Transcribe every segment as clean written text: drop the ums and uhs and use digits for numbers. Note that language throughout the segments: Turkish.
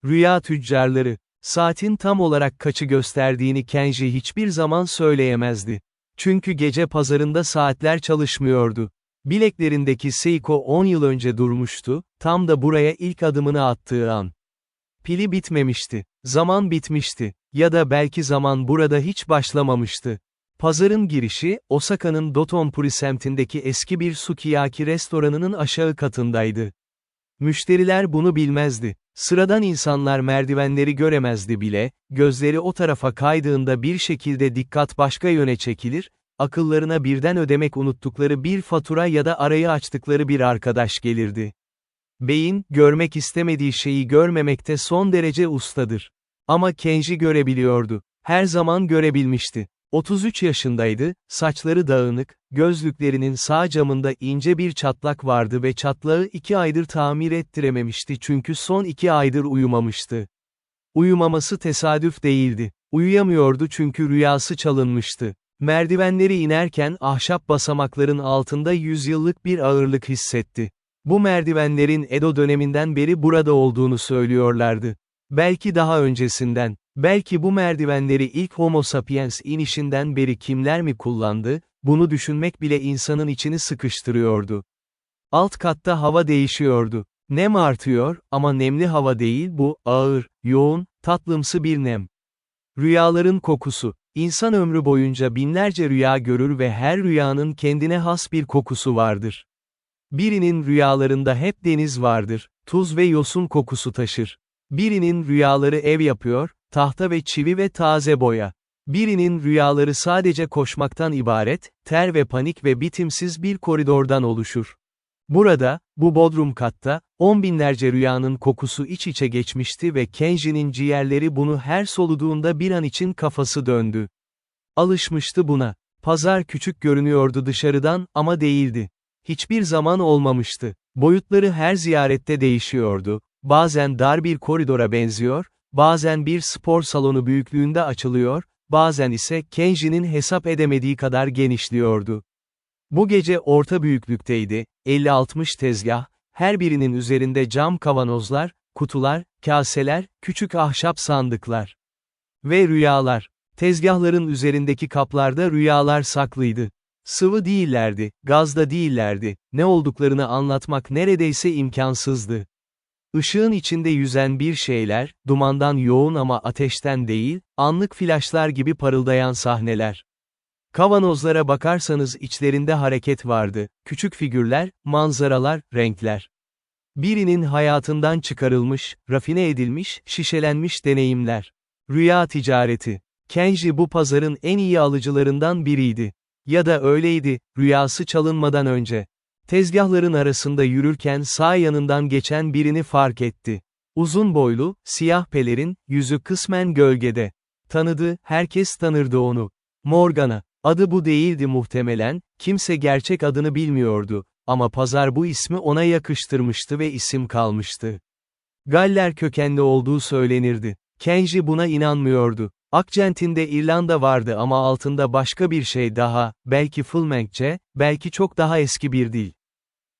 Rüya tüccarları. Saatin tam olarak kaçı gösterdiğini Kenji hiçbir zaman söyleyemezdi. Çünkü gece pazarında saatler çalışmıyordu. Bileklerindeki Seiko 10 yıl önce durmuştu, tam da buraya ilk adımını attığı an. Pili bitmemişti. Zaman bitmişti. Ya da belki zaman burada hiç başlamamıştı. Pazarın girişi, Osaka'nın Dotonbori semtindeki eski bir sukiyaki restoranının aşağı katındaydı. Müşteriler bunu bilmezdi. Sıradan insanlar merdivenleri göremezdi bile, gözleri o tarafa kaydığında bir şekilde dikkat başka yöne çekilir, akıllarına birden ödemek unuttukları bir fatura ya da arayı açtıkları bir arkadaş gelirdi. Beyin, görmek istemediği şeyi görmemekte son derece ustadır. Ama Kenji görebiliyordu. Her zaman görebilmişti. 33 yaşındaydı, saçları dağınık, gözlüklerinin sağ camında ince bir çatlak vardı ve çatlağı 2 aydır tamir ettirememişti çünkü son 2 aydır uyumamıştı. Uyumaması tesadüf değildi. Uyuyamıyordu çünkü rüyası çalınmıştı. Merdivenleri inerken ahşap basamakların altında yüzyıllık bir ağırlık hissetti. Bu merdivenlerin Edo döneminden beri burada olduğunu söylüyorlardı. Belki daha öncesinden, belki bu merdivenleri ilk Homo sapiens inişinden beri kimler mi kullandı, bunu düşünmek bile insanın içini sıkıştırıyordu. Alt katta hava değişiyordu. Nem artıyor, ama nemli hava değil bu, ağır, yoğun, tatlımsı bir nem. Rüyaların kokusu. İnsan ömrü boyunca binlerce rüya görür ve her rüyanın kendine has bir kokusu vardır. Birinin rüyalarında hep deniz vardır, tuz ve yosun kokusu taşır. Birinin rüyaları ev yapıyor, tahta ve çivi ve taze boya. Birinin rüyaları sadece koşmaktan ibaret, ter ve panik ve bitimsiz bir koridordan oluşur. Burada, bu bodrum katta, 10 binlerce rüyanın kokusu iç içe geçmişti ve Kenji'nin ciğerleri bunu her soluduğunda bir an için kafası döndü. Alışmıştı buna. Pazar küçük görünüyordu dışarıdan ama değildi. Hiçbir zaman olmamıştı. Boyutları her ziyarette değişiyordu. Bazen dar bir koridora benziyor, bazen bir spor salonu büyüklüğünde açılıyor, bazen ise Kenji'nin hesap edemediği kadar genişliyordu. Bu gece orta büyüklükteydi, 50-60 tezgah, her birinin üzerinde cam kavanozlar, kutular, kaseler, küçük ahşap sandıklar. Ve rüyalar. Tezgahların üzerindeki kaplarda rüyalar saklıydı. Sıvı değillerdi, gazda değillerdi, ne olduklarını anlatmak neredeyse imkansızdı. Işığın içinde yüzen bir şeyler, dumandan yoğun ama ateşten değil, anlık flaşlar gibi parıldayan sahneler. Kavanozlara bakarsanız içlerinde hareket vardı, küçük figürler, manzaralar, renkler. Birinin hayatından çıkarılmış, rafine edilmiş, şişelenmiş deneyimler. Rüya ticareti. Kenji bu pazarın en iyi alıcılarından biriydi. Ya da öyleydi, rüyası çalınmadan önce. Tezgahların arasında yürürken sağ yanından geçen birini fark etti. Uzun boylu, siyah pelerin, yüzü kısmen gölgede. Tanıdı, herkes tanırdı onu. Morgana. Adı bu değildi muhtemelen, kimse gerçek adını bilmiyordu, ama pazar bu ismi ona yakıştırmıştı ve isim kalmıştı. Galler kökenli olduğu söylenirdi. Kenji buna inanmıyordu. Akcentinde İrlanda vardı ama altında başka bir şey daha, belki Flemenkçe, belki çok daha eski bir dil.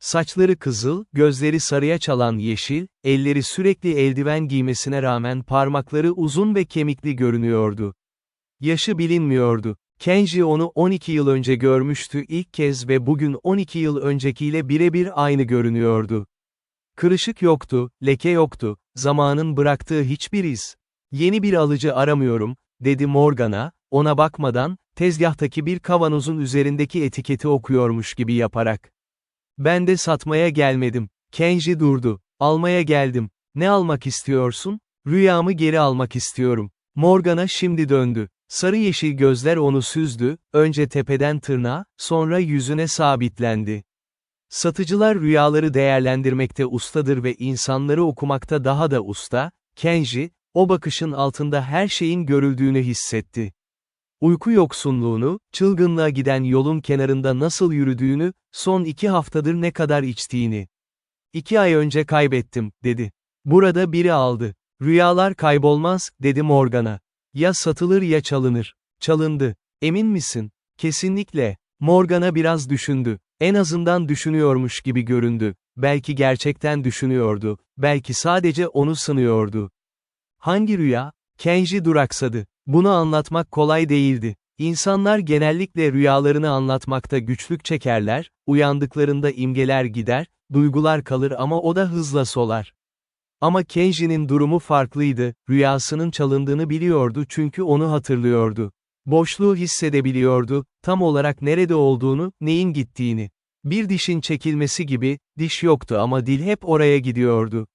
Saçları kızıl, gözleri sarıya çalan yeşil, elleri sürekli eldiven giymesine rağmen parmakları uzun ve kemikli görünüyordu. Yaşı bilinmiyordu. Kenji onu 12 yıl önce görmüştü ilk kez ve bugün 12 yıl öncekiyle birebir aynı görünüyordu. Kırışık yoktu, leke yoktu, zamanın bıraktığı hiçbir iz. Yeni bir alıcı aramıyorum, dedi Morgana, ona bakmadan, tezgahtaki bir kavanozun üzerindeki etiketi okuyormuş gibi yaparak. Ben de satmaya gelmedim. Kenji durdu. Almaya geldim. Ne almak istiyorsun? Rüyamı geri almak istiyorum. Morgana şimdi döndü. Sarı yeşil gözler onu süzdü, önce tepeden tırnağa, sonra yüzüne sabitlendi. Satıcılar rüyaları değerlendirmekte ustadır ve insanları okumakta daha da usta, Kenji, o bakışın altında her şeyin görüldüğünü hissetti. Uyku yoksunluğunu, çılgınlığa giden yolun kenarında nasıl yürüdüğünü, son 2 haftadır ne kadar içtiğini. 2 ay önce kaybettim, dedi. Burada biri aldı. Rüyalar kaybolmaz, dedi Morgana. Ya satılır ya çalınır. Çalındı. Emin misin? Kesinlikle. Morgana biraz düşündü. En azından düşünüyormuş gibi göründü. Belki gerçekten düşünüyordu. Belki sadece onu sınıyordu. Hangi rüya? Kenji duraksadı. Bunu anlatmak kolay değildi. İnsanlar genellikle rüyalarını anlatmakta güçlük çekerler, uyandıklarında imgeler gider, duygular kalır ama o da hızla solar. Ama Kenji'nin durumu farklıydı, rüyasının çalındığını biliyordu çünkü onu hatırlıyordu. Boşluğu hissedebiliyordu, tam olarak nerede olduğunu, neyin gittiğini. Bir dişin çekilmesi gibi, diş yoktu ama dil hep oraya gidiyordu.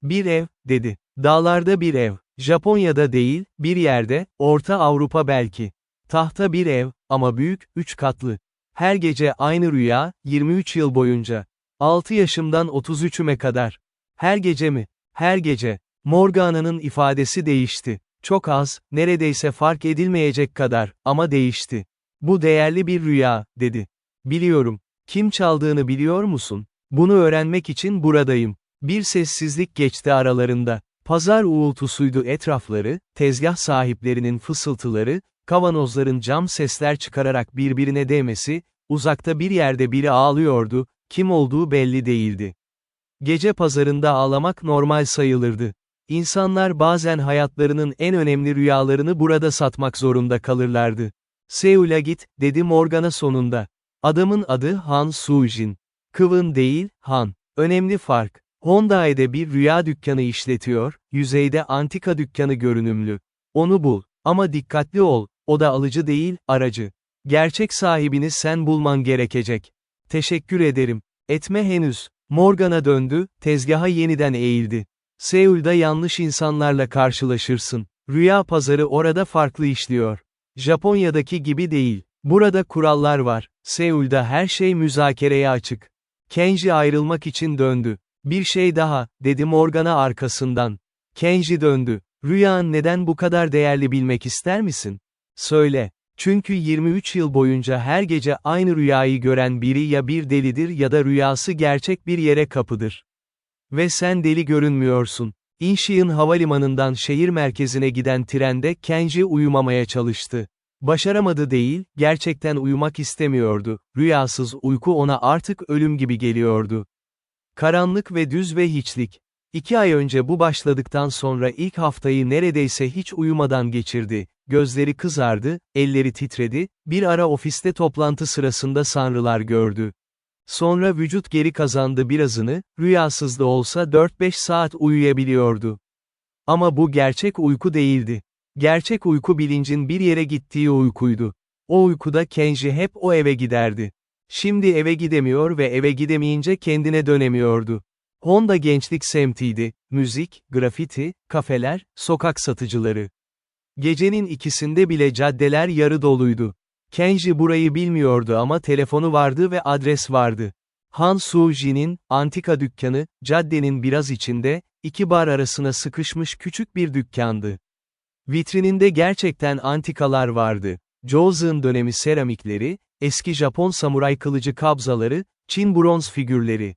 Bir ev, dedi. Dağlarda bir ev. Japonya'da değil, bir yerde, Orta Avrupa belki. Tahta bir ev, ama büyük, 3 katlı. Her gece aynı rüya, 23 yıl boyunca. 6 yaşımdan 33'üme kadar. Her gece mi? Her gece. Morgana'nın ifadesi değişti. Çok az, neredeyse fark edilmeyecek kadar, ama değişti. Bu değerli bir rüya, dedi. Biliyorum. Kim çaldığını biliyor musun? Bunu öğrenmek için buradayım. Bir sessizlik geçti aralarında. Pazar uğultusuydu etrafları, tezgah sahiplerinin fısıltıları, kavanozların cam sesler çıkararak birbirine değmesi, uzakta bir yerde biri ağlıyordu, kim olduğu belli değildi. Gece pazarında ağlamak normal sayılırdı. İnsanlar bazen hayatlarının en önemli rüyalarını burada satmak zorunda kalırlardı. Seul'a git, dedi Morgana sonunda. Adamın adı Han Soo-jin. Kıvın değil, Han. Önemli fark. Hyundai'de bir rüya dükkanı işletiyor, yüzeyde antika dükkanı görünümlü. Onu bul. Ama dikkatli ol, o da alıcı değil, aracı. Gerçek sahibini sen bulman gerekecek. Teşekkür ederim. Etme henüz. Morgana döndü, tezgaha yeniden eğildi. Seul'da yanlış insanlarla karşılaşırsın. Rüya pazarı orada farklı işliyor. Japonya'daki gibi değil. Burada kurallar var. Seul'da her şey müzakereye açık. Kenji ayrılmak için döndü. Bir şey daha, dedi Morgana arkasından. Kenji döndü. Rüyan neden bu kadar değerli bilmek ister misin? Söyle. Çünkü 23 yıl boyunca her gece aynı rüyayı gören biri ya bir delidir ya da rüyası gerçek bir yere kapıdır. Ve sen deli görünmüyorsun. Incheon havalimanından şehir merkezine giden trende Kenji uyumamaya çalıştı. Başaramadı değil, gerçekten uyumak istemiyordu. Rüyasız uyku ona artık ölüm gibi geliyordu. Karanlık ve düz ve hiçlik. 2 ay önce bu başladıktan sonra ilk haftayı neredeyse hiç uyumadan geçirdi. Gözleri kızardı, elleri titredi, bir ara ofiste toplantı sırasında sanrılar gördü. Sonra vücut geri kazandı birazını, rüyasız da olsa 4-5 saat uyuyabiliyordu. Ama bu gerçek uyku değildi. Gerçek uyku bilincin bir yere gittiği uykuydu. O uykuda Kenji hep o eve giderdi. Şimdi eve gidemiyor ve eve gidemeyince kendine dönemiyordu. Honda gençlik semtiydi, müzik, grafiti, kafeler, sokak satıcıları. Gecenin ikisinde bile caddeler yarı doluydu. Kenji burayı bilmiyordu ama telefonu vardı ve adres vardı. Han Soo-jin'in, antika dükkanı, caddenin biraz içinde, 2 bar arasına sıkışmış küçük bir dükkandı. Vitrininde gerçekten antikalar vardı. Joseon dönemi seramikleri, eski Japon samuray kılıcı kabzaları, Çin bronz figürleri.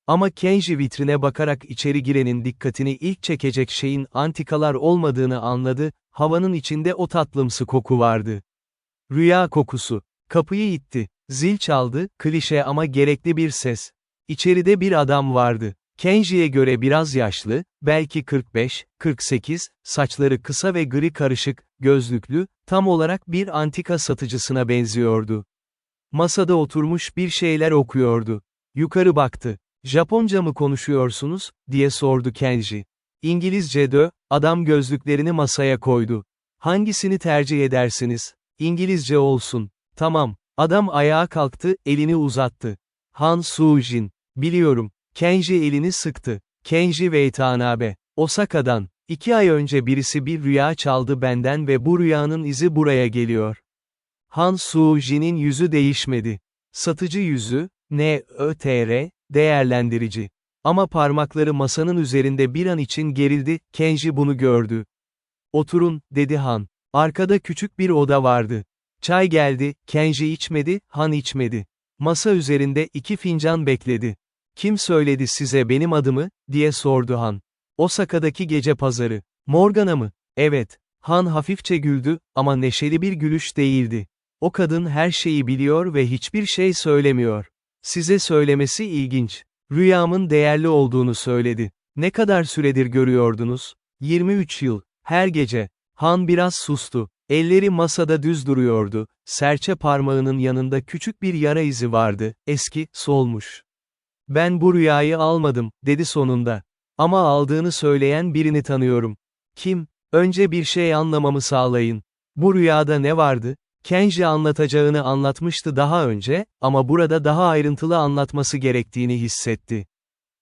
Ama Kenji vitrine bakarak içeri girenin dikkatini ilk çekecek şeyin antikalar olmadığını anladı, havanın içinde o tatlımsı koku vardı. Rüya kokusu. Kapıyı itti. Zil çaldı, klişe ama gerekli bir ses. İçeride bir adam vardı. Kenji'ye göre biraz yaşlı, belki 45, 48, saçları kısa ve gri karışık, gözlüklü, tam olarak bir antika satıcısına benziyordu. Masada oturmuş bir şeyler okuyordu. Yukarı baktı. Japonca mı konuşuyorsunuz, diye sordu Kenji. İngilizce de, adam gözlüklerini masaya koydu. Hangisini tercih edersiniz? İngilizce olsun. Tamam. Adam ayağa kalktı, elini uzattı. Han Soo-jin. Biliyorum. Kenji elini sıktı. Kenji Watanabe. Osaka'dan. 2 ay önce birisi bir rüya çaldı benden ve bu rüyanın izi buraya geliyor. Han Soo-jin'in yüzü değişmedi. Satıcı yüzü, NÖTR, değerlendirici. Ama parmakları masanın üzerinde bir an için gerildi, Kenji bunu gördü. Oturun, dedi Han. Arkada küçük bir oda vardı. Çay geldi, Kenji içmedi, Han içmedi. Masa üzerinde 2 fincan bekledi. Kim söyledi size benim adımı, diye sordu Han. Osaka'daki gece pazarı. Morgana mı? Evet. Han hafifçe güldü, ama neşeli bir gülüş değildi. O kadın her şeyi biliyor ve hiçbir şey söylemiyor. Size söylemesi ilginç. Rüyamın değerli olduğunu söyledi. Ne kadar süredir görüyordunuz? 23 yıl. Her gece. Han biraz sustu. Elleri masada düz duruyordu. Serçe parmağının yanında küçük bir yara izi vardı, eski, solmuş. Ben bu rüyayı almadım, dedi sonunda. Ama aldığını söyleyen birini tanıyorum. Kim? Önce bir şey anlamamı sağlayın. Bu rüyada ne vardı? Kenji anlatacağını anlatmıştı daha önce, ama burada daha ayrıntılı anlatması gerektiğini hissetti.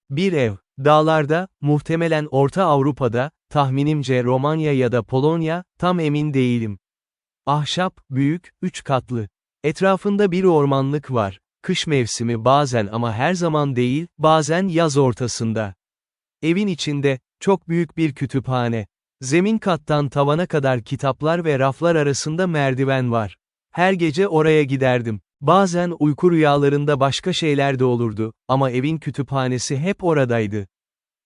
Bir ev, dağlarda, muhtemelen Orta Avrupa'da, tahminimce Romanya ya da Polonya, tam emin değilim. Ahşap, büyük, 3 katlı. Etrafında bir ormanlık var. Kış mevsimi bazen ama her zaman değil, bazen yaz ortasında. Evin içinde, çok büyük bir kütüphane. Zemin kattan tavana kadar kitaplar ve raflar arasında merdiven var. Her gece oraya giderdim. Bazen uyku rüyalarında başka şeyler de olurdu, ama evin kütüphanesi hep oradaydı.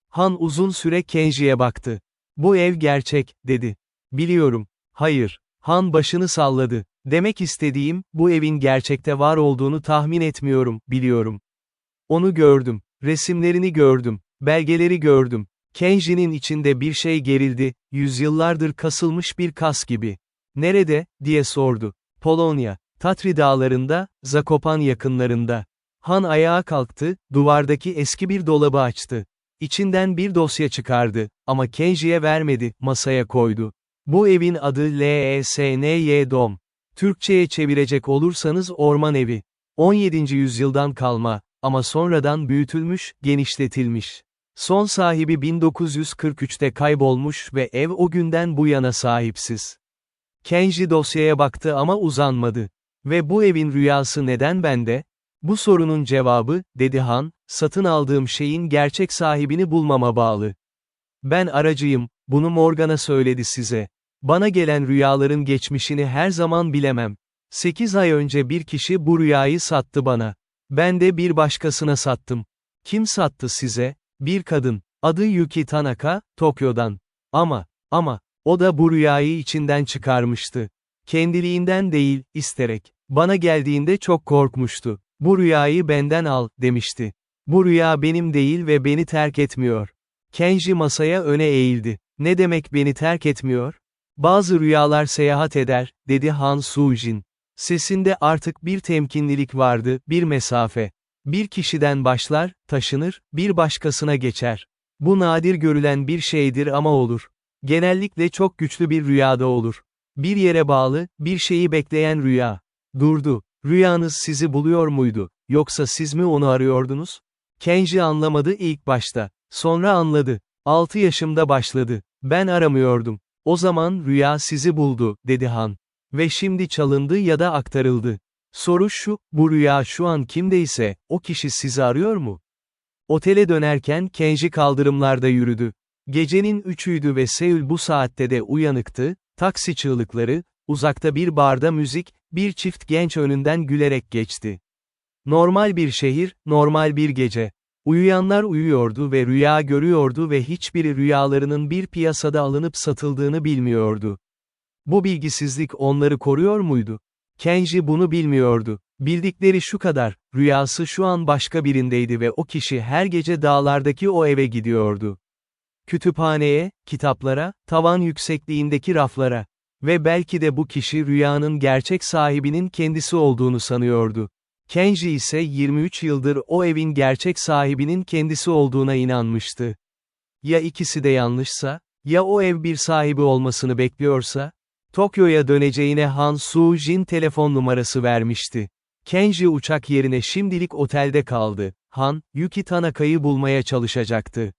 Han uzun süre Kenji'ye baktı. Bu ev gerçek, dedi. Biliyorum. Hayır. Han başını salladı. Demek istediğim, bu evin gerçekte var olduğunu tahmin etmiyorum, biliyorum. Onu gördüm. Resimlerini gördüm. Belgeleri gördüm. Kenji'nin içinde bir şey gerildi, yüzyıllardır kasılmış bir kas gibi. Nerede, diye sordu. Polonya. Tatri dağlarında, Zakopan yakınlarında. Han ayağa kalktı, duvardaki eski bir dolabı açtı. İçinden bir dosya çıkardı, ama Kenji'ye vermedi, masaya koydu. Bu evin adı Lesny Dom. Türkçe'ye çevirecek olursanız orman evi. 17. yüzyıldan kalma, ama sonradan büyütülmüş, genişletilmiş. Son sahibi 1943'te kaybolmuş ve ev o günden bu yana sahipsiz. Kenji dosyaya baktı ama uzanmadı. Ve bu evin rüyası neden bende? Bu sorunun cevabı, dedi Han, satın aldığım şeyin gerçek sahibini bulmama bağlı. Ben aracıyım, bunu Morgana söyledi size. Bana gelen rüyaların geçmişini her zaman bilemem. 8 ay önce bir kişi bu rüyayı sattı bana. Ben de bir başkasına sattım. Kim sattı size? Bir kadın. Adı Yuki Tanaka, Tokyo'dan. Ama, o da bu rüyayı içinden çıkarmıştı. Kendiliğinden değil, isterek. Bana geldiğinde çok korkmuştu. Bu rüyayı benden al, demişti. Bu rüya benim değil ve beni terk etmiyor. Kenji masaya öne eğildi. Ne demek beni terk etmiyor? Bazı rüyalar seyahat eder, dedi Han Sujin. Sesinde artık bir temkinlilik vardı, bir mesafe. Bir kişiden başlar, taşınır, bir başkasına geçer. Bu nadir görülen bir şeydir ama olur. Genellikle çok güçlü bir rüyada olur. Bir yere bağlı, bir şeyi bekleyen rüya. Durdu. Rüyanız sizi buluyor muydu, yoksa siz mi onu arıyordunuz? Kenji anlamadı ilk başta. Sonra anladı. 6 yaşımda başladı. Ben aramıyordum. O zaman rüya sizi buldu, dedi Han. Ve şimdi çalındı ya da aktarıldı. Soru şu, bu rüya şu an kimdeyse, o kişi sizi arıyor mu? Otele dönerken Kenji kaldırımlarda yürüdü. Gecenin 3'üydü ve Seul bu saatte de uyanıktı, taksi çığlıkları, uzakta bir barda müzik, bir çift genç önünden gülerek geçti. Normal bir şehir, normal bir gece. Uyuyanlar uyuyordu ve rüya görüyordu ve hiçbiri rüyalarının bir piyasada alınıp satıldığını bilmiyordu. Bu bilgisizlik onları koruyor muydu? Kenji bunu bilmiyordu. Bildikleri şu kadar, rüyası şu an başka birindeydi ve o kişi her gece dağlardaki o eve gidiyordu. Kütüphaneye, kitaplara, tavan yüksekliğindeki raflara. Ve belki de bu kişi rüyanın gerçek sahibinin kendisi olduğunu sanıyordu. Kenji ise 23 yıldır o evin gerçek sahibinin kendisi olduğuna inanmıştı. Ya ikisi de yanlışsa? Ya o ev bir sahibi olmasını bekliyorsa? Tokyo'ya döneceğine Han Soo-jin telefon numarası vermişti. Kenji uçak yerine şimdilik otelde kaldı. Han, Yuki Tanaka'yı bulmaya çalışacaktı.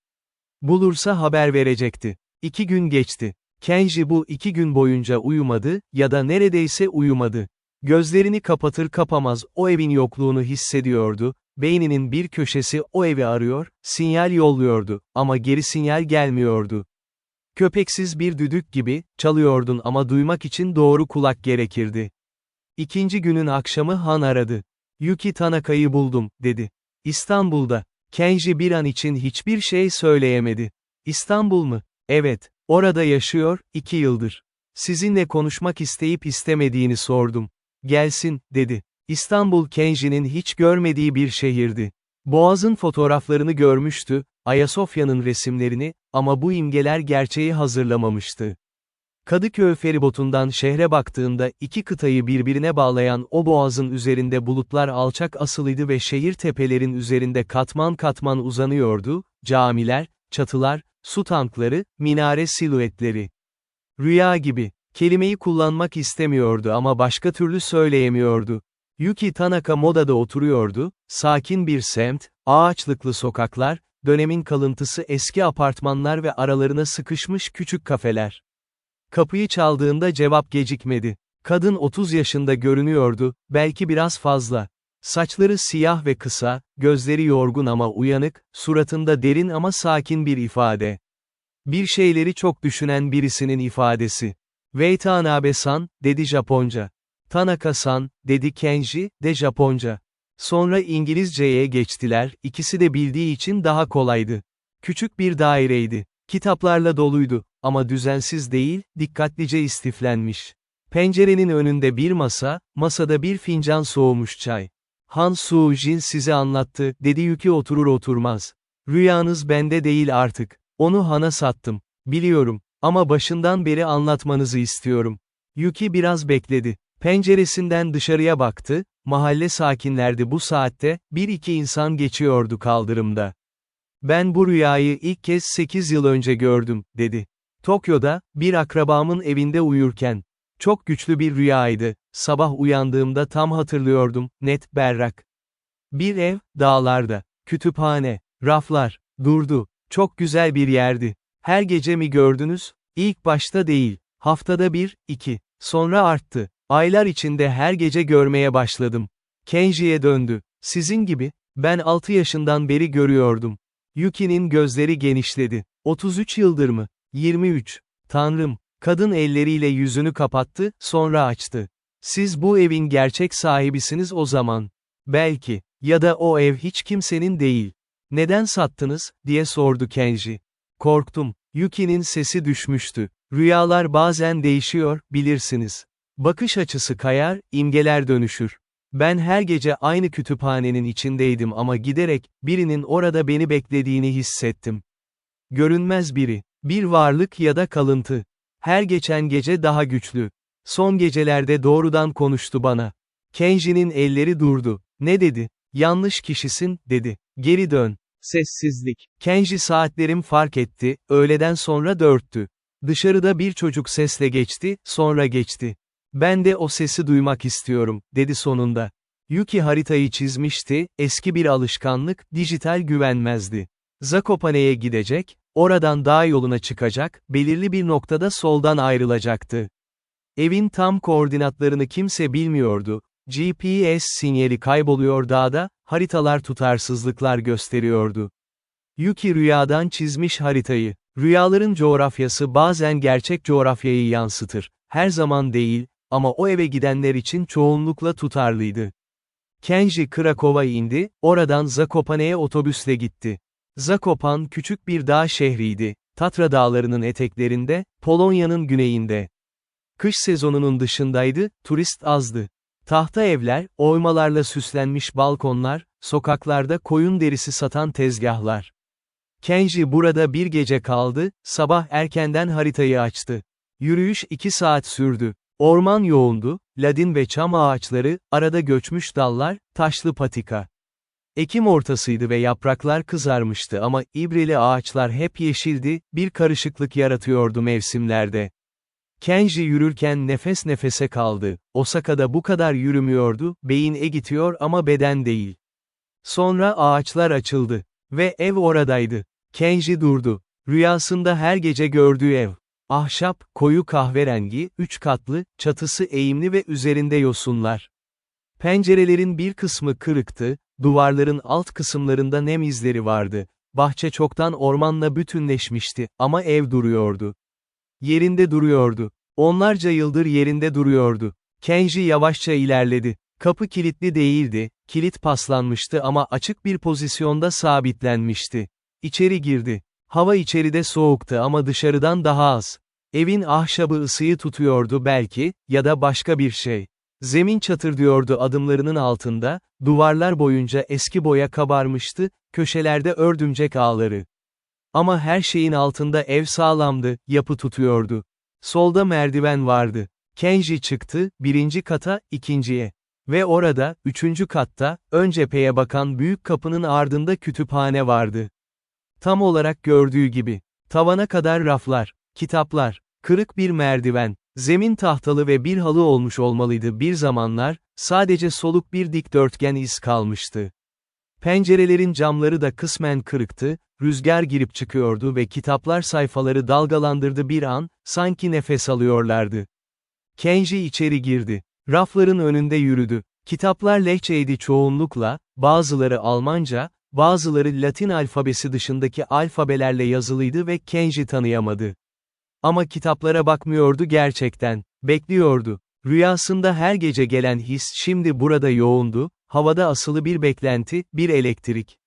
Bulursa haber verecekti. 2 gün geçti. Kenji bu 2 gün boyunca uyumadı, ya da neredeyse uyumadı. Gözlerini kapatır kapamaz o evin yokluğunu hissediyordu, beyninin bir köşesi o evi arıyor, sinyal yolluyordu, ama geri sinyal gelmiyordu. Köpeksiz bir düdük gibi, çalıyordun ama duymak için doğru kulak gerekirdi. 2. günün akşamı Han aradı. Yuki Tanaka'yı buldum, dedi. İstanbul'da. Kenji bir an için hiçbir şey söyleyemedi. İstanbul mu? Evet, orada yaşıyor, 2 yıldır. Sizinle konuşmak isteyip istemediğini sordum. Gelsin, dedi. İstanbul Kenji'nin hiç görmediği bir şehirdi. Boğaz'ın fotoğraflarını görmüştü, Ayasofya'nın resimlerini, ama bu imgeler gerçeği hazırlamamıştı. Kadıköy feribotundan şehre baktığında iki kıtayı birbirine bağlayan o boğazın üzerinde bulutlar alçak asılıydı ve şehir tepelerin üzerinde katman katman uzanıyordu, camiler, çatılar, su tankları, minare silüetleri. Rüya gibi. Kelimeyi kullanmak istemiyordu ama başka türlü söyleyemiyordu. Yuki Tanaka Moda'da oturuyordu, sakin bir semt, ağaçlıklı sokaklar, dönemin kalıntısı eski apartmanlar ve aralarına sıkışmış küçük kafeler. Kapıyı çaldığında cevap gecikmedi. Kadın 30 yaşında görünüyordu, belki biraz fazla. Saçları siyah ve kısa, gözleri yorgun ama uyanık, suratında derin ama sakin bir ifade. Bir şeyleri çok düşünen birisinin ifadesi. Watanabe-san, dedi Japonca. Tanaka-san, dedi Kenji, de Japonca. Sonra İngilizceye geçtiler, ikisi de bildiği için daha kolaydı. Küçük bir daireydi. Kitaplarla doluydu, ama düzensiz değil, dikkatlice istiflenmiş. Pencerenin önünde bir masa, masada bir fincan soğumuş çay. Han Soo-jin size anlattı, dedi Yuki oturur oturmaz. Rüyanız bende değil artık. Onu Han'a sattım. Biliyorum. Ama başından beri anlatmanızı istiyorum. Yuki biraz bekledi. Penceresinden dışarıya baktı, mahalle sakinlerdi bu saatte, bir iki insan geçiyordu kaldırımda. Ben bu rüyayı ilk kez 8 yıl önce gördüm, dedi. Tokyo'da, bir akrabamın evinde uyurken. Çok güçlü bir rüyaydı, sabah uyandığımda tam hatırlıyordum, net, berrak. Bir ev, dağlarda, kütüphane, raflar, durdu, çok güzel bir yerdi. Her gece mi gördünüz? İlk başta değil, haftada bir, iki, sonra arttı. Aylar içinde her gece görmeye başladım. Kenji'ye döndü. Sizin gibi, ben 6 yaşından beri görüyordum. Yuki'nin gözleri genişledi. 33 yıldır mı? 23. Tanrım. Kadın elleriyle yüzünü kapattı, sonra açtı. Siz bu evin gerçek sahibisiniz o zaman. Belki. Ya da o ev hiç kimsenin değil. Neden sattınız, diye sordu Kenji. Korktum. Yuki'nin sesi düşmüştü. Rüyalar bazen değişiyor, bilirsiniz. Bakış açısı kayar, imgeler dönüşür. Ben her gece aynı kütüphanenin içindeydim ama giderek, birinin orada beni beklediğini hissettim. Görünmez biri. Bir varlık ya da kalıntı. Her geçen gece daha güçlü. Son gecelerde doğrudan konuştu bana. Kenji'nin elleri durdu. Ne dedi? Yanlış kişisin, dedi. Geri dön. Sessizlik. Kenji saatlerim fark etti, öğleden sonra 4'tü. Dışarıda bir çocuk sesle geçti, sonra geçti. Ben de o sesi duymak istiyorum, dedi sonunda. Yuki haritayı çizmişti, eski bir alışkanlık, dijital güvenmezdi. Zakopane'ye gidecek, oradan dağ yoluna çıkacak, belirli bir noktada soldan ayrılacaktı. Evin tam koordinatlarını kimse bilmiyordu. GPS sinyali kayboluyor dağda, haritalar tutarsızlıklar gösteriyordu. Yuki rüyadan çizmiş haritayı. Rüyaların coğrafyası bazen gerçek coğrafyayı yansıtır. Her zaman değil, ama o eve gidenler için çoğunlukla tutarlıydı. Kenji Krakow'a indi, oradan Zakopane'ye otobüsle gitti. Zakopan küçük bir dağ şehriydi, Tatra dağlarının eteklerinde, Polonya'nın güneyinde. Kış sezonunun dışındaydı, turist azdı. Tahta evler, oymalarla süslenmiş balkonlar, sokaklarda koyun derisi satan tezgahlar. Kenji burada bir gece kaldı, sabah erkenden haritayı açtı. Yürüyüş 2 saat sürdü. Orman yoğundu, ladin ve çam ağaçları, arada göçmüş dallar, taşlı patika. Ekim ortasıydı ve yapraklar kızarmıştı ama ibreli ağaçlar hep yeşildi, bir karışıklık yaratıyordu mevsimlerde. Kenji yürürken nefes nefese kaldı. Osaka'da bu kadar yürümüyordu, beyin gidiyor ama beden değil. Sonra ağaçlar açıldı. Ve ev oradaydı. Kenji durdu. Rüyasında her gece gördüğü ev. Ahşap, koyu kahverengi, 3 katlı, çatısı eğimli ve üzerinde yosunlar. Pencerelerin bir kısmı kırıktı, duvarların alt kısımlarında nem izleri vardı. Bahçe çoktan ormanla bütünleşmişti, ama ev duruyordu. Yerinde duruyordu. Onlarca yıldır yerinde duruyordu. Kenji yavaşça ilerledi. Kapı kilitli değildi, kilit paslanmıştı ama açık bir pozisyonda sabitlenmişti. İçeri girdi. Hava içeride soğuktu ama dışarıdan daha az. Evin ahşabı ısıyı tutuyordu belki, ya da başka bir şey. Zemin çatırdıyordu adımlarının altında, duvarlar boyunca eski boya kabarmıştı, köşelerde ördümcek ağları. Ama her şeyin altında ev sağlamdı, yapı tutuyordu. Solda merdiven vardı. Kenji çıktı, birinci kata, ikinciye. Ve orada, üçüncü katta, ön cepheye bakan büyük kapının ardında kütüphane vardı. Tam olarak gördüğü gibi. Tavana kadar raflar, kitaplar, kırık bir merdiven, zemin tahtalı ve bir halı olmuş olmalıydı bir zamanlar, sadece soluk bir dikdörtgen iz kalmıştı. Pencerelerin camları da kısmen kırıktı, rüzgar girip çıkıyordu ve kitaplar sayfaları dalgalandırdı bir an, sanki nefes alıyorlardı. Kenji içeri girdi. Rafların önünde yürüdü. Kitaplar Lehçeydi çoğunlukla, bazıları Almanca, bazıları Latin alfabesi dışındaki alfabelerle yazılıydı ve Kenji tanıyamadı. Ama kitaplara bakmıyordu gerçekten, bekliyordu. Rüyasında her gece gelen his şimdi burada yoğundu, havada asılı bir beklenti, bir elektrik.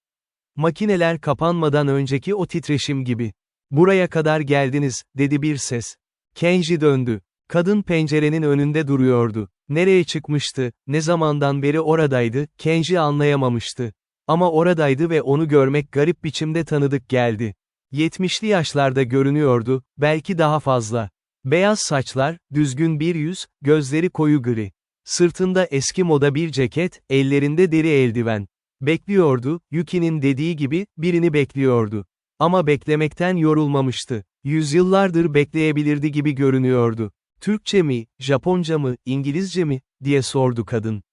Makineler kapanmadan önceki o titreşim gibi. "Buraya kadar geldiniz," dedi bir ses. Kenji döndü. Kadın pencerenin önünde duruyordu. Nereye çıkmıştı, ne zamandan beri oradaydı, Kenji anlayamamıştı. Ama oradaydı ve onu görmek garip biçimde tanıdık geldi. 70'li yaşlarda görünüyordu, belki daha fazla. Beyaz saçlar, düzgün bir yüz, gözleri koyu gri. Sırtında eski moda bir ceket, ellerinde deri eldiven. Bekliyordu, Yuki'nin dediği gibi, birini bekliyordu. Ama beklemekten yorulmamıştı. Yüzyıllardır bekleyebilirdi gibi görünüyordu. "Türkçe mi, Japonca mı, İngilizce mi?" diye sordu kadın.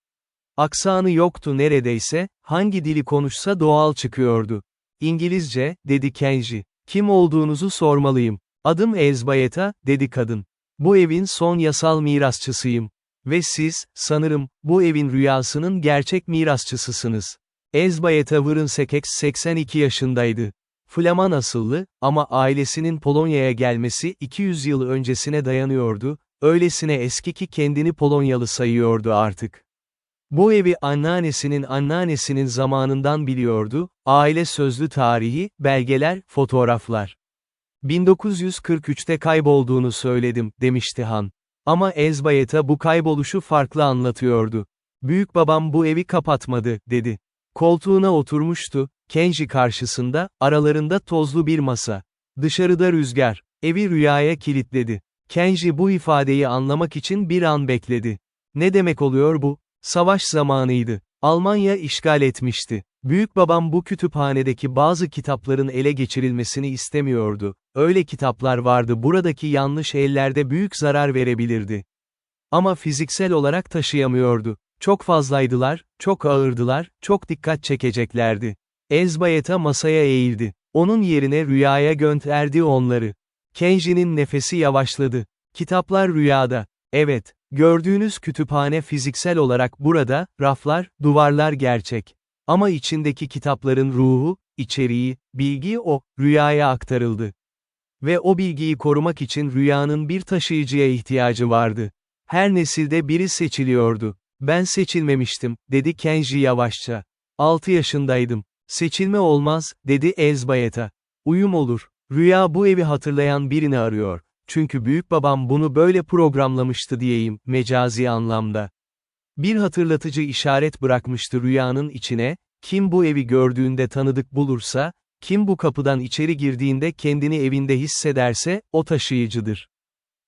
Aksanı yoktu neredeyse, hangi dili konuşsa doğal çıkıyordu. "İngilizce," dedi Kenji. "Kim olduğunuzu sormalıyım." "Adım Elzbayeta," dedi kadın. "Bu evin son yasal mirasçısıyım. Ve siz, sanırım, bu evin rüyasının gerçek mirasçısısınız." Elzbayeta Vrınsekeks 82 yaşındaydı. Flaman asıllı, ama ailesinin Polonya'ya gelmesi 200 yıl öncesine dayanıyordu, öylesine eski ki kendini Polonyalı sayıyordu artık. Bu evi anneannesinin zamanından biliyordu, aile sözlü tarihi, belgeler, fotoğraflar. 1943'te kaybolduğunu söyledim, demişti Han. Ama Elzbayeta bu kayboluşu farklı anlatıyordu. "Büyükbabam bu evi kapatmadı," dedi. Koltuğuna oturmuştu, Kenji karşısında, aralarında tozlu bir masa. Dışarıda rüzgar, evi rüyaya kilitledi. Kenji bu ifadeyi anlamak için bir an bekledi. Ne demek oluyor bu? Savaş zamanıydı. Almanya işgal etmişti. Büyükbabam bu kütüphanedeki bazı kitapların ele geçirilmesini istemiyordu. Öyle kitaplar vardı buradaki yanlış ellerde büyük zarar verebilirdi. Ama fiziksel olarak taşıyamıyordu. Çok fazlaydılar, çok ağırdılar, çok dikkat çekeceklerdi. Elzbayeta masaya eğildi. Onun yerine rüyaya gönderdi onları. Kenji'nin nefesi yavaşladı. Kitaplar rüyada. Evet, gördüğünüz kütüphane fiziksel olarak burada, raflar, duvarlar gerçek. Ama içindeki kitapların ruhu, içeriği, bilgi rüyaya aktarıldı. Ve o bilgiyi korumak için rüyanın bir taşıyıcıya ihtiyacı vardı. Her nesilde biri seçiliyordu. "Ben seçilmemiştim," dedi Kenji yavaşça. 6 yaşındaydım. "Seçilme olmaz," dedi Elzbayeta. "Uyum olur. Rüya bu evi hatırlayan birini arıyor. Çünkü büyükbabam bunu böyle programlamıştı diyeyim, mecazi anlamda. Bir hatırlatıcı işaret bırakmıştı rüyanın içine, kim bu evi gördüğünde tanıdık bulursa, kim bu kapıdan içeri girdiğinde kendini evinde hissederse, o taşıyıcıdır."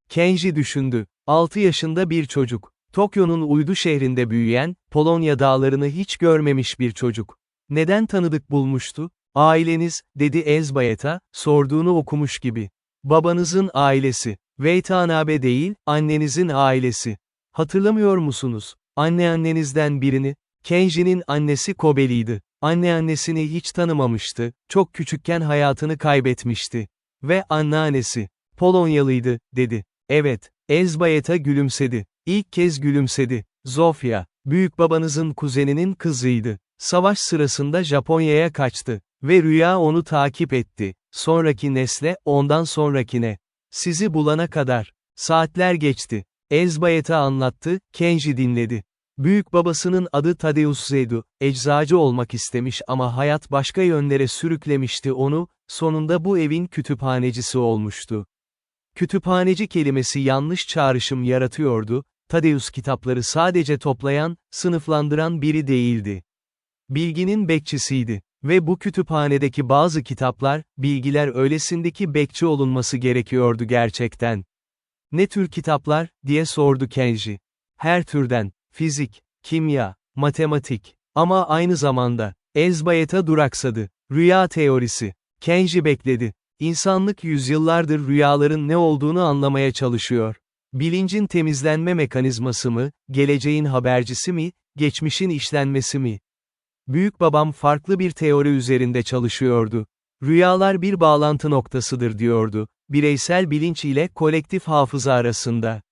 Kenji düşündü. 6 yaşında bir çocuk. Tokyo'nun uydu şehrinde büyüyen, Polonya dağlarını hiç görmemiş bir çocuk. Neden tanıdık bulmuştu? "Aileniz," dedi Elzbayeta, sorduğunu okumuş gibi. "Babanızın ailesi. Watanabe değil, annenizin ailesi. Hatırlamıyor musunuz? Anneannenizden birini?" Kenji'nin annesi Kobeliydi. Anneannesini hiç tanımamıştı, çok küçükken hayatını kaybetmişti. "Ve anneannesi. Polonyalıydı," dedi. "Evet." Elzbayeta gülümsedi. İlk kez gülümsedi. "Zofia, büyükbabanızın kuzeninin kızıydı. Savaş sırasında Japonya'ya kaçtı. Ve rüya onu takip etti. Sonraki nesle, ondan sonrakine. Sizi bulana kadar. Saatler geçti." Elzbayeta anlattı, Kenji dinledi. Büyükbabasının adı Tadeusz Zedu, eczacı olmak istemiş ama hayat başka yönlere sürüklemişti onu, sonunda bu evin kütüphanecisi olmuştu. Kütüphaneci kelimesi yanlış çağrışım yaratıyordu, Tadeusz kitapları sadece toplayan, sınıflandıran biri değildi. Bilginin bekçisiydi. Ve bu kütüphanedeki bazı kitaplar, bilgiler öylesindeki bekçi olunması gerekiyordu gerçekten. Ne tür kitaplar, diye sordu Kenji. Her türden, fizik, kimya, matematik, ama aynı zamanda, Elzbayet'a duraksadı. Rüya teorisi. Kenji bekledi. İnsanlık yüzyıllardır rüyaların ne olduğunu anlamaya çalışıyor. Bilincin temizlenme mekanizması mı, geleceğin habercisi mi, geçmişin işlenmesi mi? Büyükbabam farklı bir teori üzerinde çalışıyordu. Rüyalar bir bağlantı noktasıdır diyordu, bireysel bilinç ile kolektif hafıza arasında.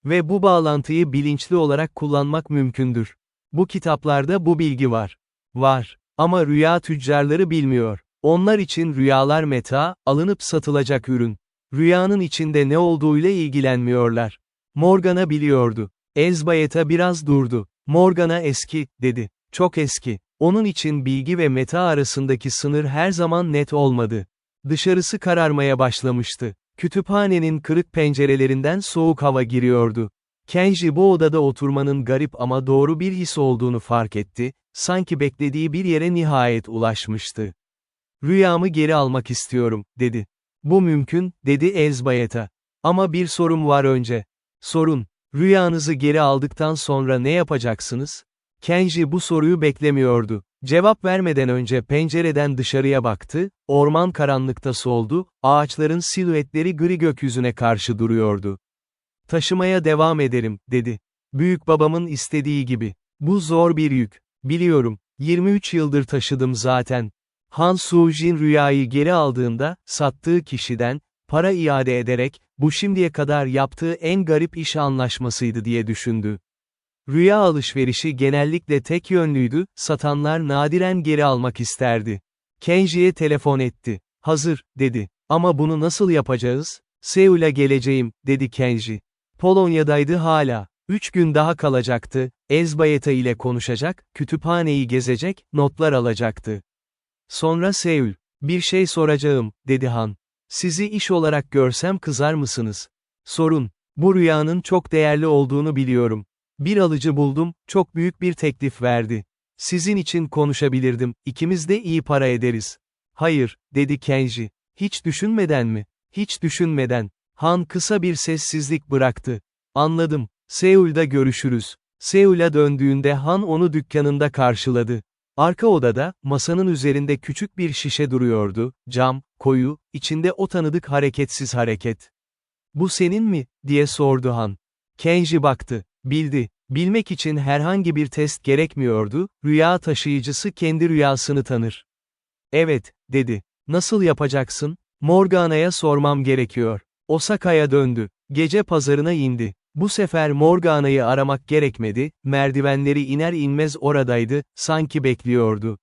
Ve bu bağlantıyı bilinçli olarak kullanmak mümkündür. Bu kitaplarda bu bilgi var. Var. Ama rüya tüccarları bilmiyor. Onlar için rüyalar meta, alınıp satılacak ürün. Rüyanın içinde ne olduğuyla ilgilenmiyorlar. Morgana biliyordu. Elzbayet'a biraz durdu. Morgana eski, dedi. Çok eski. Onun için bilgi ve meta arasındaki sınır her zaman net olmadı. Dışarısı kararmaya başlamıştı. Kütüphanenin kırık pencerelerinden soğuk hava giriyordu. Kenji bu odada oturmanın garip ama doğru bir his olduğunu fark etti, sanki beklediği bir yere nihayet ulaşmıştı. Rüyamı geri almak istiyorum, dedi. Bu mümkün, dedi Elzbayet'a. Ama bir sorum var önce. Sorun, rüyanızı geri aldıktan sonra ne yapacaksınız? Kenji bu soruyu beklemiyordu. Cevap vermeden önce pencereden dışarıya baktı, orman karanlıkta soldu, ağaçların silüetleri gri gökyüzüne karşı duruyordu. Taşımaya devam ederim, dedi. Büyükbabamın istediği gibi. Bu zor bir yük. Biliyorum, 23 yıldır taşıdım zaten. Han Soo-jin rüyayı geri aldığında, sattığı kişiden, para iade ederek, bu şimdiye kadar yaptığı en garip iş anlaşmasıydı diye düşündü. Rüya alışverişi genellikle tek yönlüydü, satanlar nadiren geri almak isterdi. Kenji'ye telefon etti. Hazır, dedi. Ama bunu nasıl yapacağız? Seul'e geleceğim, dedi Kenji. Polonya'daydı hala. 3 gün daha kalacaktı, Elzbayeta ile konuşacak, kütüphaneyi gezecek, notlar alacaktı. Sonra Seul. Bir şey soracağım, dedi Han. Sizi iş olarak görsem kızar mısınız? Sorun. Bu rüyanın çok değerli olduğunu biliyorum. Bir alıcı buldum, çok büyük bir teklif verdi. Sizin için konuşabilirdim, ikimiz de iyi para ederiz. Hayır, dedi Kenji. Hiç düşünmeden mi? Hiç düşünmeden. Han kısa bir sessizlik bıraktı. Anladım. Seul'da görüşürüz. Seul'a döndüğünde Han onu dükkanında karşıladı. Arka odada, masanın üzerinde küçük bir şişe duruyordu, cam, koyu, içinde o tanıdık hareketsiz hareket. Bu senin mi, diye sordu Han. Kenji baktı. Bildi. Bilmek için herhangi bir test gerekmiyordu, rüya taşıyıcısı kendi rüyasını tanır. Evet, dedi. Nasıl yapacaksın? Morgana'ya sormam gerekiyor. Osaka'ya döndü. Gece pazarına indi. Bu sefer Morgana'yı aramak gerekmedi, merdivenleri iner inmez oradaydı, sanki bekliyordu.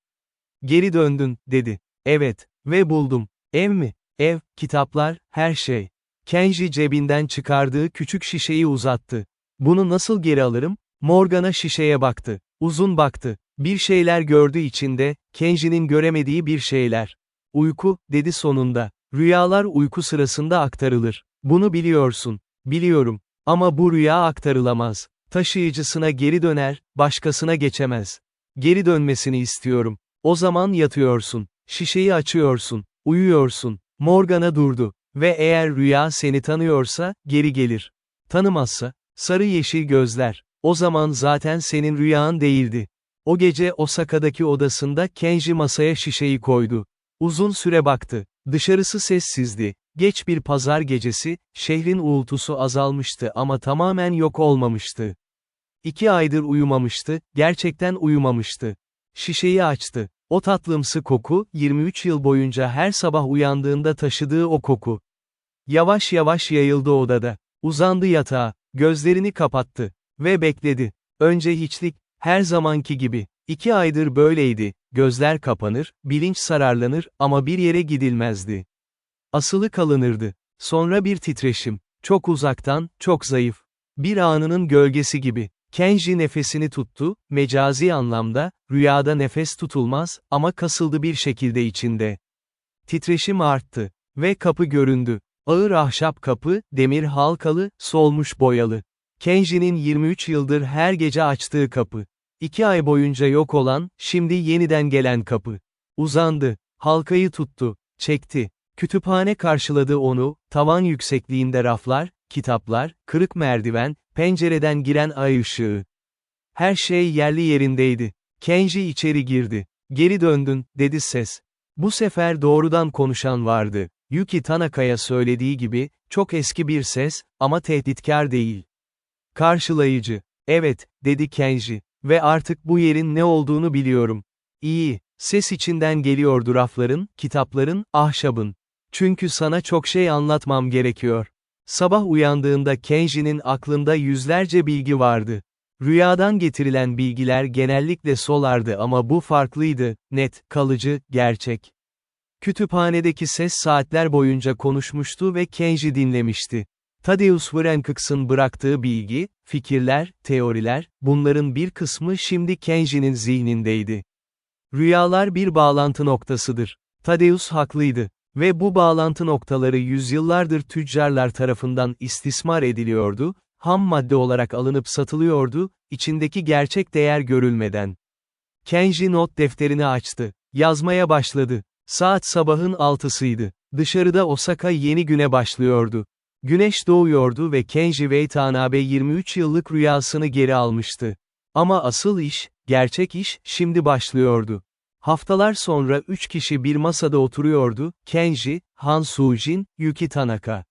Geri döndün, dedi. Evet, ve buldum. Ev mi? Ev, kitaplar, her şey. Kenji cebinden çıkardığı küçük şişeyi uzattı. Bunu nasıl geri alırım? Morgana şişeye baktı. Uzun baktı. Bir şeyler gördü içinde, Kenji'nin göremediği bir şeyler. Uyku, dedi sonunda. Rüyalar uyku sırasında aktarılır. Bunu biliyorsun. Biliyorum. Ama bu rüya aktarılamaz. Taşıyıcısına geri döner, başkasına geçemez. Geri dönmesini istiyorum. O zaman yatıyorsun. Şişeyi açıyorsun. Uyuyorsun. Morgana durdu. Ve eğer rüya seni tanıyorsa, geri gelir. Tanımazsa, sarı yeşil gözler. O zaman zaten senin rüyan değildi. O gece Osaka'daki odasında Kenji masaya şişeyi koydu. Uzun süre baktı. Dışarısı sessizdi. Geç bir pazar gecesi, şehrin uğultusu azalmıştı ama tamamen yok olmamıştı. 2 aydır uyumamıştı, gerçekten uyumamıştı. Şişeyi açtı. O tatlımsı koku, 23 yıl boyunca her sabah uyandığında taşıdığı o koku. Yavaş yavaş yayıldı odada. Uzandı yatağa, gözlerini kapattı. Ve bekledi. Önce hiçlik, her zamanki gibi. 2 aydır böyleydi, gözler kapanır, bilinç sararlanır ama bir yere gidilmezdi. Asılı kalınırdı. Sonra bir titreşim. Çok uzaktan, çok zayıf. Bir anının gölgesi gibi. Kenji nefesini tuttu, mecazi anlamda, rüyada nefes tutulmaz, ama kasıldı bir şekilde içinde. Titreşim arttı. Ve kapı göründü. Ağır ahşap kapı, demir halkalı, solmuş boyalı. Kenji'nin 23 yıldır her gece açtığı kapı. 2 ay boyunca yok olan, şimdi yeniden gelen kapı. Uzandı. Halkayı tuttu. Çekti. Kütüphane karşıladı onu, tavan yüksekliğinde raflar, kitaplar, kırık merdiven, pencereden giren ay ışığı. Her şey yerli yerindeydi. Kenji içeri girdi. Geri döndün, dedi ses. Bu sefer doğrudan konuşan vardı. Yuki Tanaka'ya söylediği gibi, çok eski bir ses, ama tehditkar değil. Karşılayıcı. Evet, dedi Kenji. Ve artık bu yerin ne olduğunu biliyorum. İyi, ses içinden geliyordu rafların, kitapların, ahşabın. Çünkü sana çok şey anlatmam gerekiyor. Sabah uyandığında Kenji'nin aklında yüzlerce bilgi vardı. Rüyadan getirilen bilgiler genellikle solardı ama bu farklıydı, net, kalıcı, gerçek. Kütüphanedeki ses saatler boyunca konuşmuştu ve Kenji dinlemişti. Tadeusz Wrynkiks'in bıraktığı bilgi, fikirler, teoriler, bunların bir kısmı şimdi Kenji'nin zihnindeydi. Rüyalar bir bağlantı noktasıdır. Tadeusz haklıydı. Ve bu bağlantı noktaları yüzyıllardır tüccarlar tarafından istismar ediliyordu, ham madde olarak alınıp satılıyordu, içindeki gerçek değer görülmeden. Kenji not defterini açtı. Yazmaya başladı. Saat sabahın 6'sıydı. Dışarıda Osaka yeni güne başlıyordu. Güneş doğuyordu ve Kenji Watanabe 23 yıllık rüyasını geri almıştı. Ama asıl iş, gerçek iş, şimdi başlıyordu. Haftalar sonra 3 kişi bir masada oturuyordu, Kenji, Han Sujin, Yuki Tanaka.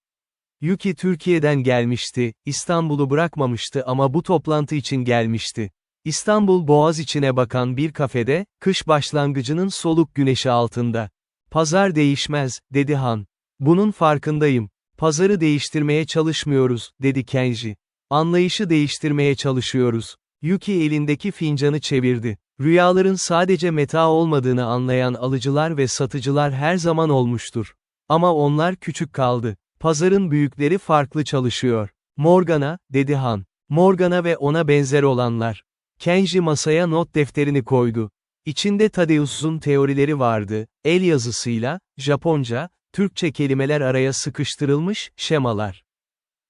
Yuki Türkiye'den gelmişti, İstanbul'u bırakmamıştı ama bu toplantı için gelmişti. İstanbul Boğaziçi'ne bakan bir kafede, kış başlangıcının soluk güneşi altında. Pazar değişmez, dedi Han. Bunun farkındayım. Pazarı değiştirmeye çalışmıyoruz, dedi Kenji. Anlayışı değiştirmeye çalışıyoruz. Yuki elindeki fincanı çevirdi. Rüyaların sadece meta olmadığını anlayan alıcılar ve satıcılar her zaman olmuştur. Ama onlar küçük kaldı. Pazarın büyükleri farklı çalışıyor. Morgana, dedi Han. Morgana ve ona benzer olanlar. Kenji masaya not defterini koydu. İçinde Tadeusz'un teorileri vardı, el yazısıyla, Japonca, Türkçe kelimeler araya sıkıştırılmış, şemalar.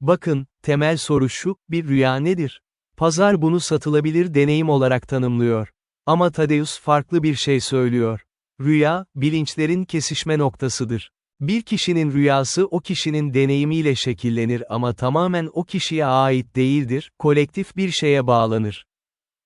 Bakın, temel soru şu, bir rüya nedir? Pazar bunu satılabilir deneyim olarak tanımlıyor. Ama Tadeusz farklı bir şey söylüyor. Rüya, bilinçlerin kesişme noktasıdır. Bir kişinin rüyası o kişinin deneyimiyle şekillenir ama tamamen o kişiye ait değildir, kolektif bir şeye bağlanır.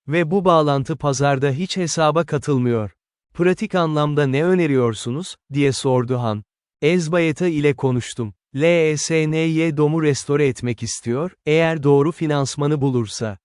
Ve bu bağlantı pazarda hiç hesaba katılmıyor. Pratik anlamda ne öneriyorsunuz, diye sordu Han. Ezbayeta ile konuştum. LSNY.dom'u restore etmek istiyor, eğer doğru finansmanı bulursa.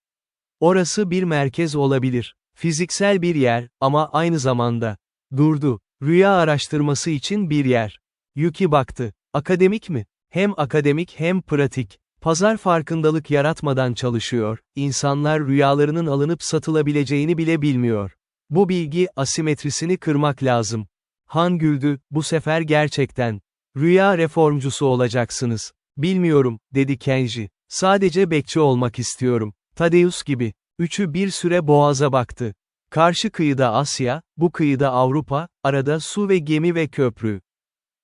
Orası bir merkez olabilir. Fiziksel bir yer, ama aynı zamanda. Durdu. Rüya araştırması için bir yer. Yuki baktı. Akademik mi? Hem akademik hem pratik. Pazar farkındalık yaratmadan çalışıyor, insanlar rüyalarının alınıp satılabileceğini bile bilmiyor. Bu bilgi asimetrisini kırmak lazım. Han güldü, bu sefer gerçekten. Rüya reformcusu olacaksınız. Bilmiyorum, dedi Kenji. Sadece bekçi olmak istiyorum. Tadeusz gibi. Üçü bir süre boğaza baktı. Karşı kıyıda Asya, bu kıyıda Avrupa, arada su ve gemi ve köprü.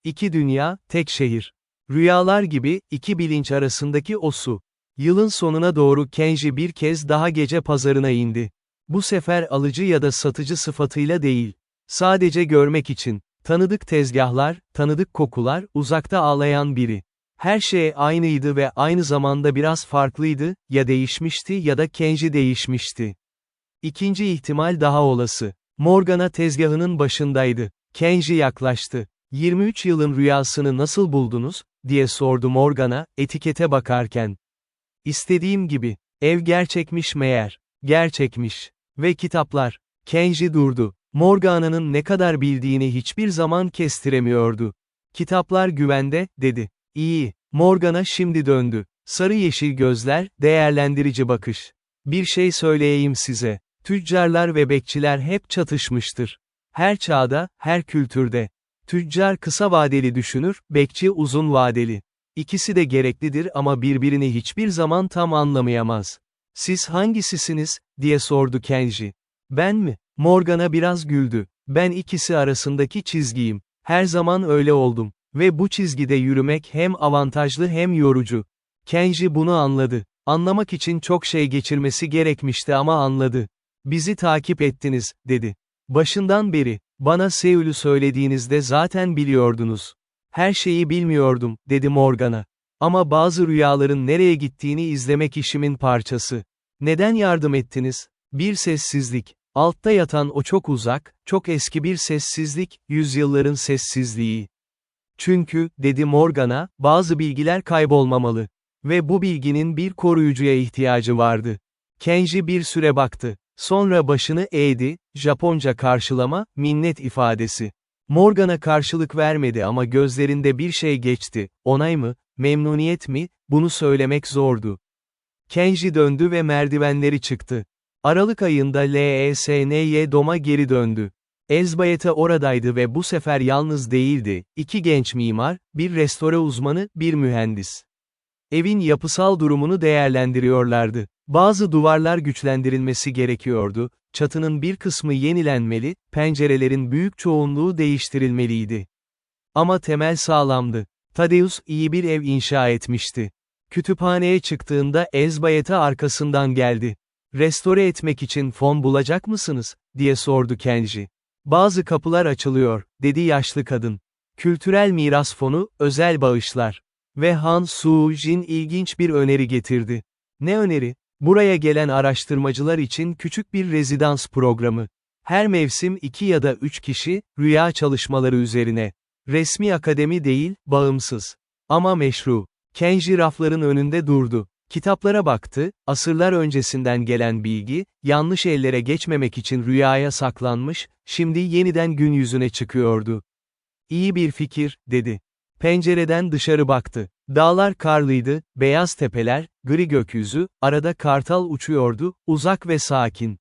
İki dünya, tek şehir. Rüyalar gibi, iki bilinç arasındaki o su. Yılın sonuna doğru Kenji bir kez daha gece pazarına indi. Bu sefer alıcı ya da satıcı sıfatıyla değil. Sadece görmek için. Tanıdık tezgahlar, tanıdık kokular, uzakta ağlayan biri. Her şey aynıydı ve aynı zamanda biraz farklıydı, ya değişmişti ya da Kenji değişmişti. İkinci ihtimal daha olası. Morgana tezgahının başındaydı. Kenji yaklaştı. 23 yılın rüyasını nasıl buldunuz, diye sordu Morgana, etikete bakarken. İstediğim gibi. Ev gerçekmiş meğer. Gerçekmiş. Ve kitaplar. Kenji durdu. Morgana'nın ne kadar bildiğini hiçbir zaman kestiremiyordu. Kitaplar güvende, dedi. İyi. Morgana şimdi döndü. Sarı yeşil gözler, değerlendirici bakış. Bir şey söyleyeyim size. Tüccarlar ve bekçiler hep çatışmıştır. Her çağda, her kültürde. Tüccar kısa vadeli düşünür, bekçi uzun vadeli. İkisi de gereklidir ama birbirini hiçbir zaman tam anlamayamaz. Siz hangisisiniz, diye sordu Kenji. Ben mi? Morgana biraz güldü. Ben ikisi arasındaki çizgiyim. Her zaman öyle oldum. Ve bu çizgide yürümek hem avantajlı hem yorucu. Kenji bunu anladı. Anlamak için çok şey geçirmesi gerekmişti ama anladı. Bizi takip ettiniz, dedi. Başından beri. Bana Seul'ü söylediğinizde zaten biliyordunuz. Her şeyi bilmiyordum, dedi Morgana. Ama bazı rüyaların nereye gittiğini izlemek işimin parçası. Neden yardım ettiniz? Bir sessizlik. Altta yatan o çok uzak, çok eski bir sessizlik, yüzyılların sessizliği. Çünkü, dedi Morgana, bazı bilgiler kaybolmamalı. Ve bu bilginin bir koruyucuya ihtiyacı vardı. Kenji bir süre baktı. Sonra başını eğdi, Japonca karşılama, minnet ifadesi. Morgana karşılık vermedi ama gözlerinde bir şey geçti, onay mı, memnuniyet mi, bunu söylemek zordu. Kenji döndü ve merdivenleri çıktı. Aralık ayında LESNY Dom'a geri döndü. Elzbayeta oradaydı ve bu sefer yalnız değildi, iki genç mimar, bir restore uzmanı, bir mühendis. Evin yapısal durumunu değerlendiriyorlardı. Bazı duvarlar güçlendirilmesi gerekiyordu, çatının bir kısmı yenilenmeli, pencerelerin büyük çoğunluğu değiştirilmeliydi. Ama temel sağlamdı. Thaddeus iyi bir ev inşa etmişti. Kütüphaneye çıktığında Elzbayeta arkasından geldi. Restore etmek için fon bulacak mısınız, diye sordu Kenji. Bazı kapılar açılıyor, dedi yaşlı kadın. Kültürel miras fonu, özel bağışlar. Ve Han Soo-jin ilginç bir öneri getirdi. Ne öneri? Buraya gelen araştırmacılar için küçük bir rezidans programı. Her mevsim 2 ya da 3 kişi, rüya çalışmaları üzerine. Resmi akademi değil, bağımsız. Ama meşru. Kenji rafların önünde durdu. Kitaplara baktı, asırlar öncesinden gelen bilgi, yanlış ellere geçmemek için rüyaya saklanmış, şimdi yeniden gün yüzüne çıkıyordu. İyi bir fikir, dedi. Pencereden dışarı baktı. Dağlar karlıydı, beyaz tepeler, gri gökyüzü, arada kartal uçuyordu, uzak ve sakin.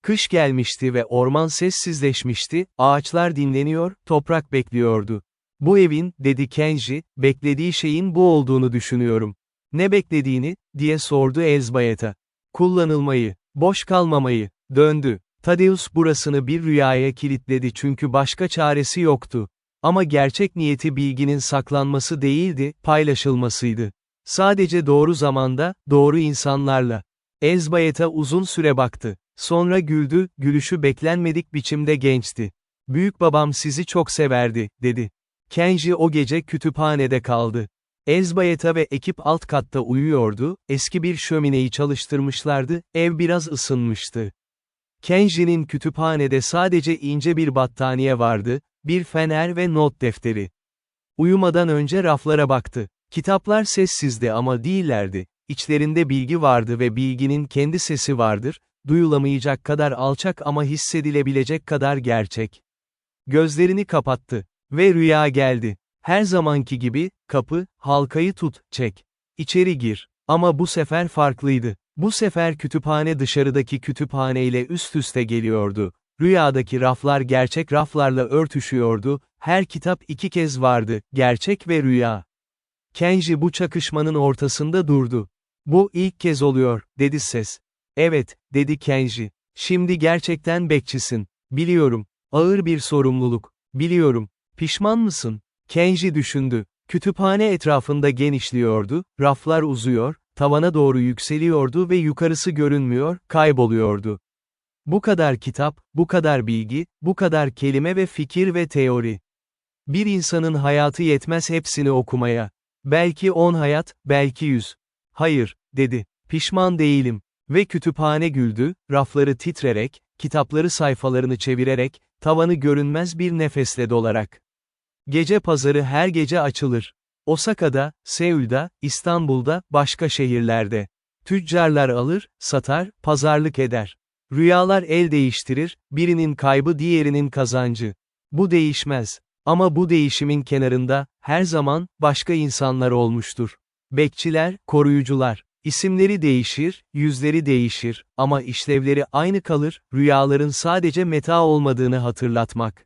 Kış gelmişti ve orman sessizleşmişti, ağaçlar dinleniyor, toprak bekliyordu. Bu evin, dedi Kenji, beklediği şeyin bu olduğunu düşünüyorum. Ne beklediğini, diye sordu Elzbayeta. Kullanılmayı, boş kalmamayı, döndü. Thaddeus burasını bir rüyaya kilitledi çünkü başka çaresi yoktu. Ama gerçek niyeti bilginin saklanması değildi, paylaşılmasıydı. Sadece doğru zamanda, doğru insanlarla. Elzbayeta uzun süre baktı. Sonra güldü, gülüşü beklenmedik biçimde gençti. Büyükbabam sizi çok severdi, dedi. Kenji o gece kütüphanede kaldı. Elzbayeta ve ekip alt katta uyuyordu, eski bir şömineyi çalıştırmışlardı, ev biraz ısınmıştı. Kenji'nin kütüphanede sadece ince bir battaniye vardı, bir fener ve not defteri. Uyumadan önce raflara baktı. Kitaplar sessizdi ama değillerdi. İçlerinde bilgi vardı ve bilginin kendi sesi vardır, duyulamayacak kadar alçak ama hissedilebilecek kadar gerçek. Gözlerini kapattı. Ve rüya geldi. Her zamanki gibi, kapı, halkayı tut, çek. İçeri gir. Ama bu sefer farklıydı. Bu sefer kütüphane dışarıdaki kütüphaneyle üst üste geliyordu. Rüyadaki raflar gerçek raflarla örtüşüyordu, her kitap 2 kez vardı, gerçek ve rüya. Kenji bu çakışmanın ortasında durdu. Bu ilk kez oluyor, dedi ses. Evet, dedi Kenji. Şimdi gerçekten bekçisin. Biliyorum. Ağır bir sorumluluk. Biliyorum. Pişman mısın? Kenji düşündü. Kütüphane etrafında genişliyordu, raflar uzuyor, tavana doğru yükseliyordu ve yukarısı görünmüyor, kayboluyordu. Bu kadar kitap, bu kadar bilgi, bu kadar kelime ve fikir ve teori. Bir insanın hayatı yetmez hepsini okumaya. Belki 10 hayat, belki 100. Hayır, dedi. Pişman değilim. Ve kütüphane güldü, rafları titrerek, kitapları sayfalarını çevirerek, tavanı görünmez bir nefesle dolarak. Gece pazarı her gece açılır. Osaka'da, Seul'da, İstanbul'da, başka şehirlerde. Tüccarlar alır, satar, pazarlık eder. Rüyalar el değiştirir, birinin kaybı diğerinin kazancı. Bu değişmez. Ama bu değişimin kenarında, her zaman, başka insanlar olmuştur. Bekçiler, koruyucular. İsimleri değişir, yüzleri değişir, ama işlevleri aynı kalır, rüyaların sadece meta olmadığını hatırlatmak.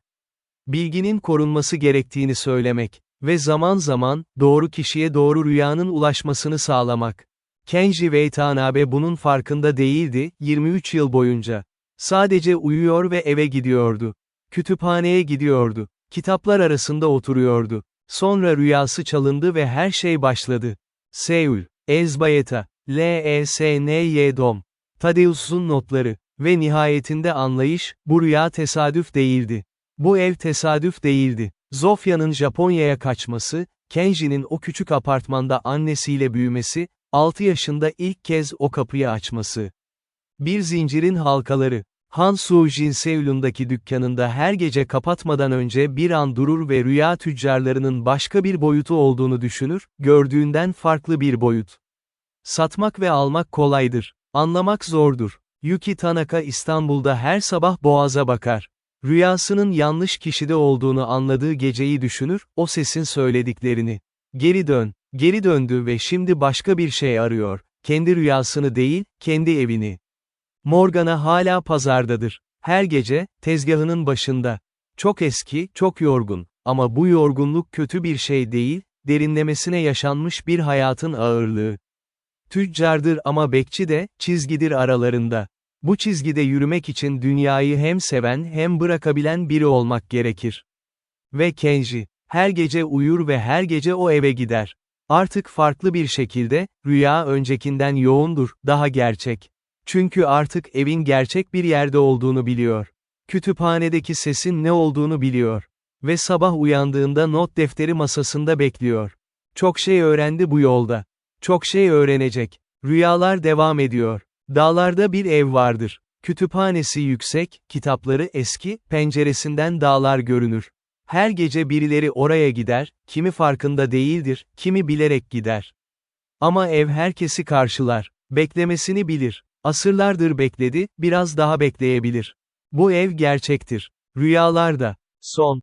Bilginin korunması gerektiğini söylemek ve zaman zaman, doğru kişiye doğru rüyanın ulaşmasını sağlamak. Kenji Watanabe bunun farkında değildi, 23 yıl boyunca. Sadece uyuyor ve eve gidiyordu. Kütüphaneye gidiyordu. Kitaplar arasında oturuyordu. Sonra rüyası çalındı ve her şey başladı. Seul, Elzbayeta, LESNY Dom. Thaddeus'un notları. Ve nihayetinde anlayış, bu rüya tesadüf değildi. Bu ev tesadüf değildi. Zofya'nın Japonya'ya kaçması, Kenji'nin o küçük apartmanda annesiyle büyümesi, 6 yaşında ilk kez o kapıyı açması. Bir zincirin halkaları. Han Soo-jin Seul'undaki dükkanında her gece kapatmadan önce bir an durur ve rüya tüccarlarının başka bir boyutu olduğunu düşünür, gördüğünden farklı bir boyut. Satmak ve almak kolaydır. Anlamak zordur. Yuki Tanaka İstanbul'da her sabah boğaza bakar. Rüyasının yanlış kişide olduğunu anladığı geceyi düşünür, o sesin söylediklerini. Geri dön. Geri döndü ve şimdi başka bir şey arıyor. Kendi rüyasını değil, kendi evini. Morgana hala pazardadır. Her gece, tezgahının başında. Çok eski, çok yorgun. Ama bu yorgunluk kötü bir şey değil, derinlemesine yaşanmış bir hayatın ağırlığı. Tüccardır ama bekçi de, çizgidir aralarında. Bu çizgide yürümek için dünyayı hem seven hem bırakabilen biri olmak gerekir. Ve Kenji, her gece uyur ve her gece o eve gider. Artık farklı bir şekilde, rüya öncekinden yoğundur, daha gerçek. Çünkü artık evin gerçek bir yerde olduğunu biliyor. Kütüphanedeki sesin ne olduğunu biliyor. Ve sabah uyandığında not defteri masasında bekliyor. Çok şey öğrendi bu yolda. Çok şey öğrenecek. Rüyalar devam ediyor. Dağlarda bir ev vardır. Kütüphanesi yüksek, kitapları eski, penceresinden dağlar görünür. Her gece birileri oraya gider, kimi farkında değildir, kimi bilerek gider. Ama ev herkesi karşılar. Beklemesini bilir. Asırlardır bekledi, biraz daha bekleyebilir. Bu ev gerçektir. Rüyalarda. Son.